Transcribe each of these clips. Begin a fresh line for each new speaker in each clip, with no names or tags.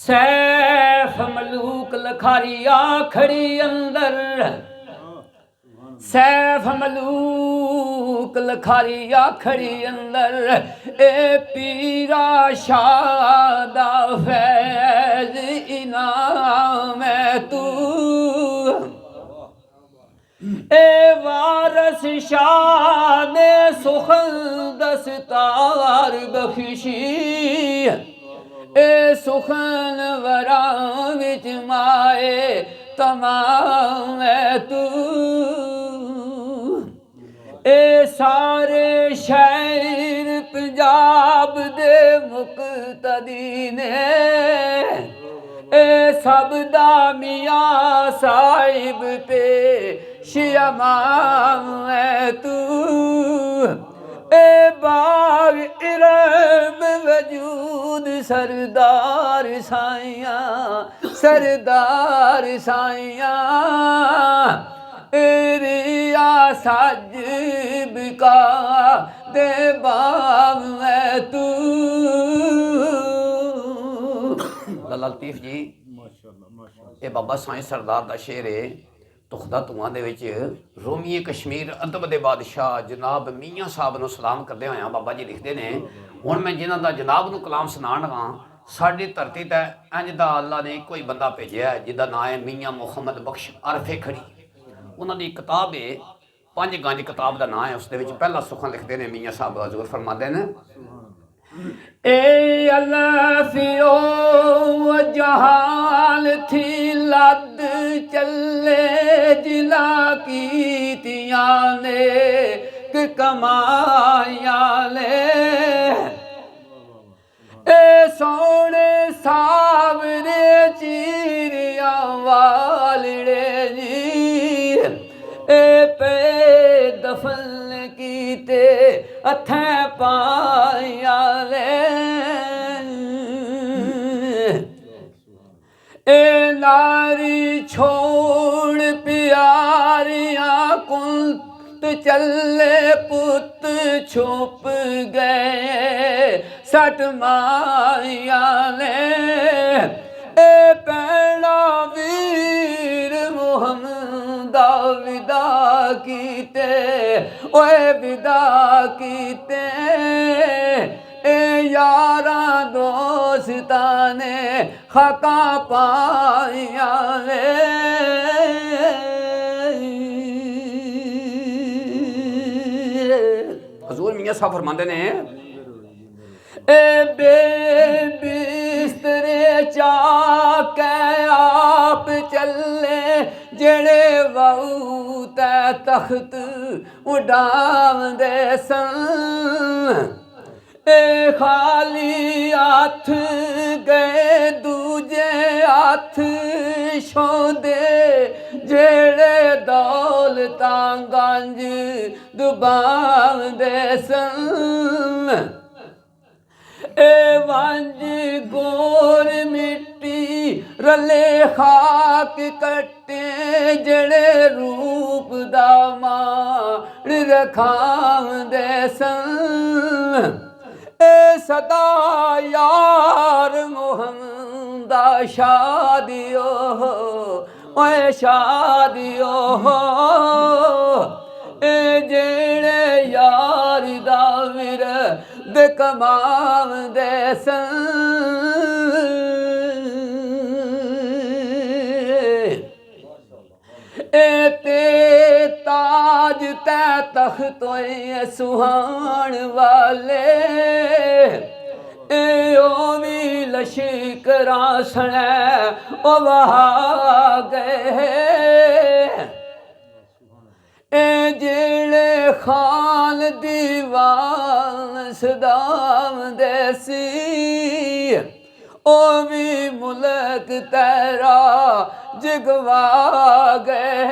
सैफ मलूक लखारिया खड़ी अंदर, सैफ मलूक लखारिया खड़ी अंदर, ए पीरा शादा फैज इनाम है तू, ए वारस शाह ने सुखल दस्तार बख्शी, ए सुखन वरा विच माए तमाम है तू, ए सारे शहर पंजाब दे मुक्तदी ने, ए सब दा मियां साहिब पे शियामाम है तू, ए बाग इरम वजूद सरदार साइया, सरदार साइया, रिया साजिब का दे बाम है तू। लतीफ जी ये बाबा साईं सरदार का शेर है। तुखदा धुआं दे विच रोमीए कश्मीर अदब दे बादशाह जनाब मियाँ साहब नूं सलाम करदे होया बाबा जी लिखते ने, हुण मैं जिन्हां दा जनाब नूं कलाम सुनाण लगा, साडी धरती ते इंज दा अल्लाह ने कोई बंदा भेजिया है जिहदा नाम है मियाँ मुहम्मद बख्श अरफे खड़ी। उन्हां दी किताब है पंज गंज किताब का नाम है, उस दे विच पहला सुखन लिखते हैं मियाँ साहब हजूर फरमाते हैं, ए अल्लाफियो जहाल थी लद चले जिला कीतिया ने कमाया ले, ए सोने सावरे चीरिया वालड़े जी, ए पे दफन कीते अथें पाया ले, ए नारी छोड़ प्यारियां कुंत चले पुत छुप गए सट माया ले, ए पैना वीर मुहम्मदा विदा कीते, ओए विदा कीते, ए यारा दोस्तां ने खका पाया ले, हजूर मियाँ साहब फरमाते ने, ए बे बिस्तरे चाके आप चले जेड़े वाऊ ते तख्त उड़ावदे सन, ए खाली हाथ गए दूजे हाथ छोदे जेड़े दौलतां गंज डुबावदे सन, ए वंज गोर मिट्टी रले खाक कट्टे जेड़े रूप दा माड़ रखावदे सन, ए सदा यार मुहम्मदा शादियो ओए शादियो, ए जेड़े यार दा विरद कमावदे सन, ए ते ताज ते तख्तों सुहान वाले, ए ओ भी लश्करा सने ओ वहा गए, ए जेड़े खान दीवान सदाम देसी, ओ भी मुल्क तेरा जगवा गए,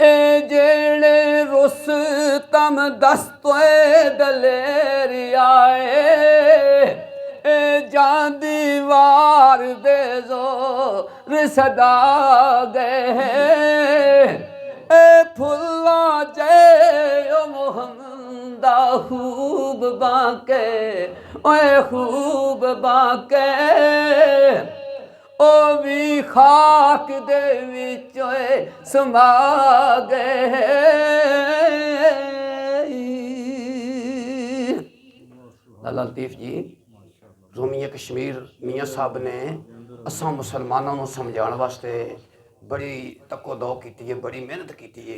ए जेड़े रुस्तम दस्तोए दलेर आए, ए जान दीवार बेजोर सदा गए, ए फुल्ला जय ओ मोहम्मद दा खूब बांके ओए खूब बांके ओ भी खाक दे विच ओए समा गए। लाला लतीफ जी रोमिया कश्मीर मियाँ साहब ने असां मुसलमानों को समझाने वास्ते बड़ी तको दो की है, बड़ी मेहनत की है।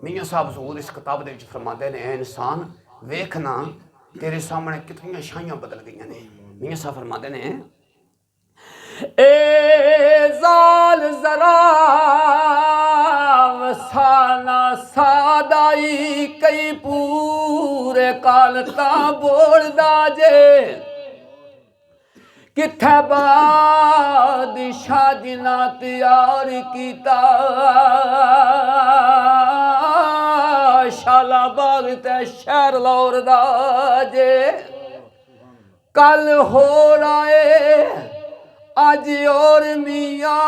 मियाँ साहब जरूर इस किताब के फरमाते ने इंसान वेखना तेरे सामने कितनी शाइयां बदल गई ने। मियाँ साहब फरमाते ने ए जाल जरा वसाना सादाई कई पूरे कालता बोलदा जे किथे बादशाह जिना तैयार किता शाला बाग ते शहर लौरदा जे कल हो राए अज और मियाँ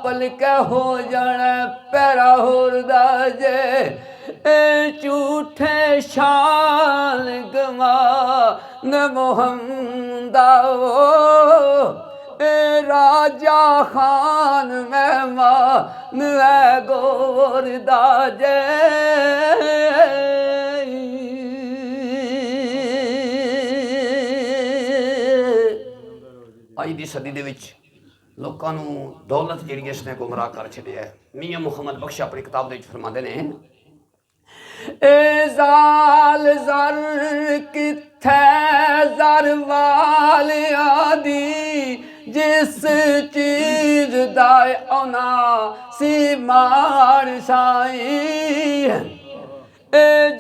पलके हो जाना पैरा होरदा जे झूठे शान गवा न मोहम्मदा राजा खान मेहमान है गोरदा जे। ਅੱਜ ਦੀ ਸਦੀ ਦੇ ਵਿੱਚ ਲੋਕਾਂ ਨੂੰ ਦੌਲਤ ਜਿਹੜੀ ਇਸਨੇ ਗੁੰਮਰਾਹ ਕਰ ਛੱਡਿਆ ਹੈ। ਮੀਆਂ ਮੁਹੰਮਦ ਬਖਸ਼ ਆਪਣੀ ਕਿਤਾਬ ਦੇ ਵਿੱਚ ਫਰਮਾਉਂਦੇ ਨੇ ਏ ਜ਼ਾਲ ਜ਼ਰ ਕਿੱਥੇ ਜ਼ਰ ਵਾਲਿਆਂ ਦੀ ਜਿਸ ਚੀਜ਼ ਦਾ ਉਹਨਾਂ ਸੀ ਮਾਰ ਸਾਈ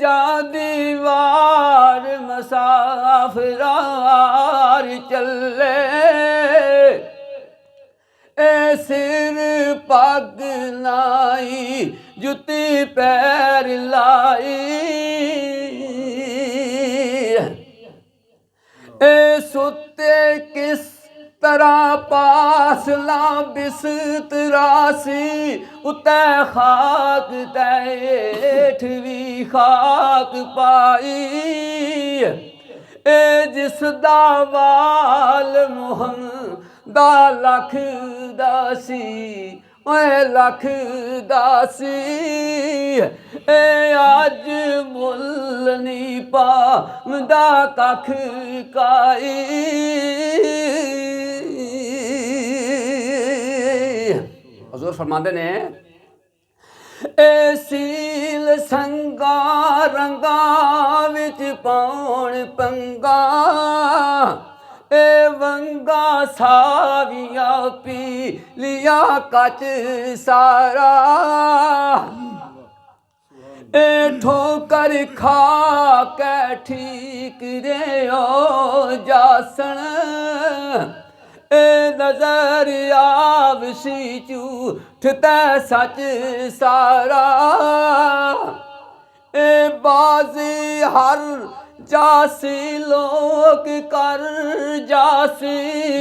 जा दीवार मसाफरार चले सिर पग लाई जुती पैर लाई सुते किस तरह पासला बिस्तरा सी उते खाक तेठ भी खाक पाई जिस दा वाल मुहम्मदा लख दासी ओए लख दासी अज मुल नी पावदा कख काई। हज़ूर फरमाते ने सील संगा रंगा विच पाउण पंगा वंगा साविया पी लिया कच सारा ठोकर खा के ठीक रे ओ जासन नजर आवसी झूठ ते सच सारा बाजी हर जासी लोग कर जासी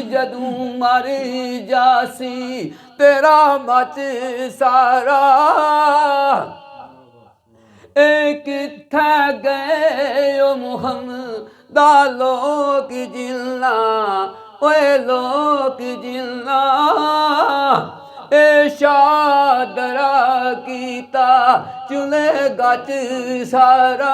जदू मर जासी तेरा मच सारा किथे गए ओ मुहम्मदा लोग जिलना ओए लोग जिलना शादरा कीता चुले गच सारा।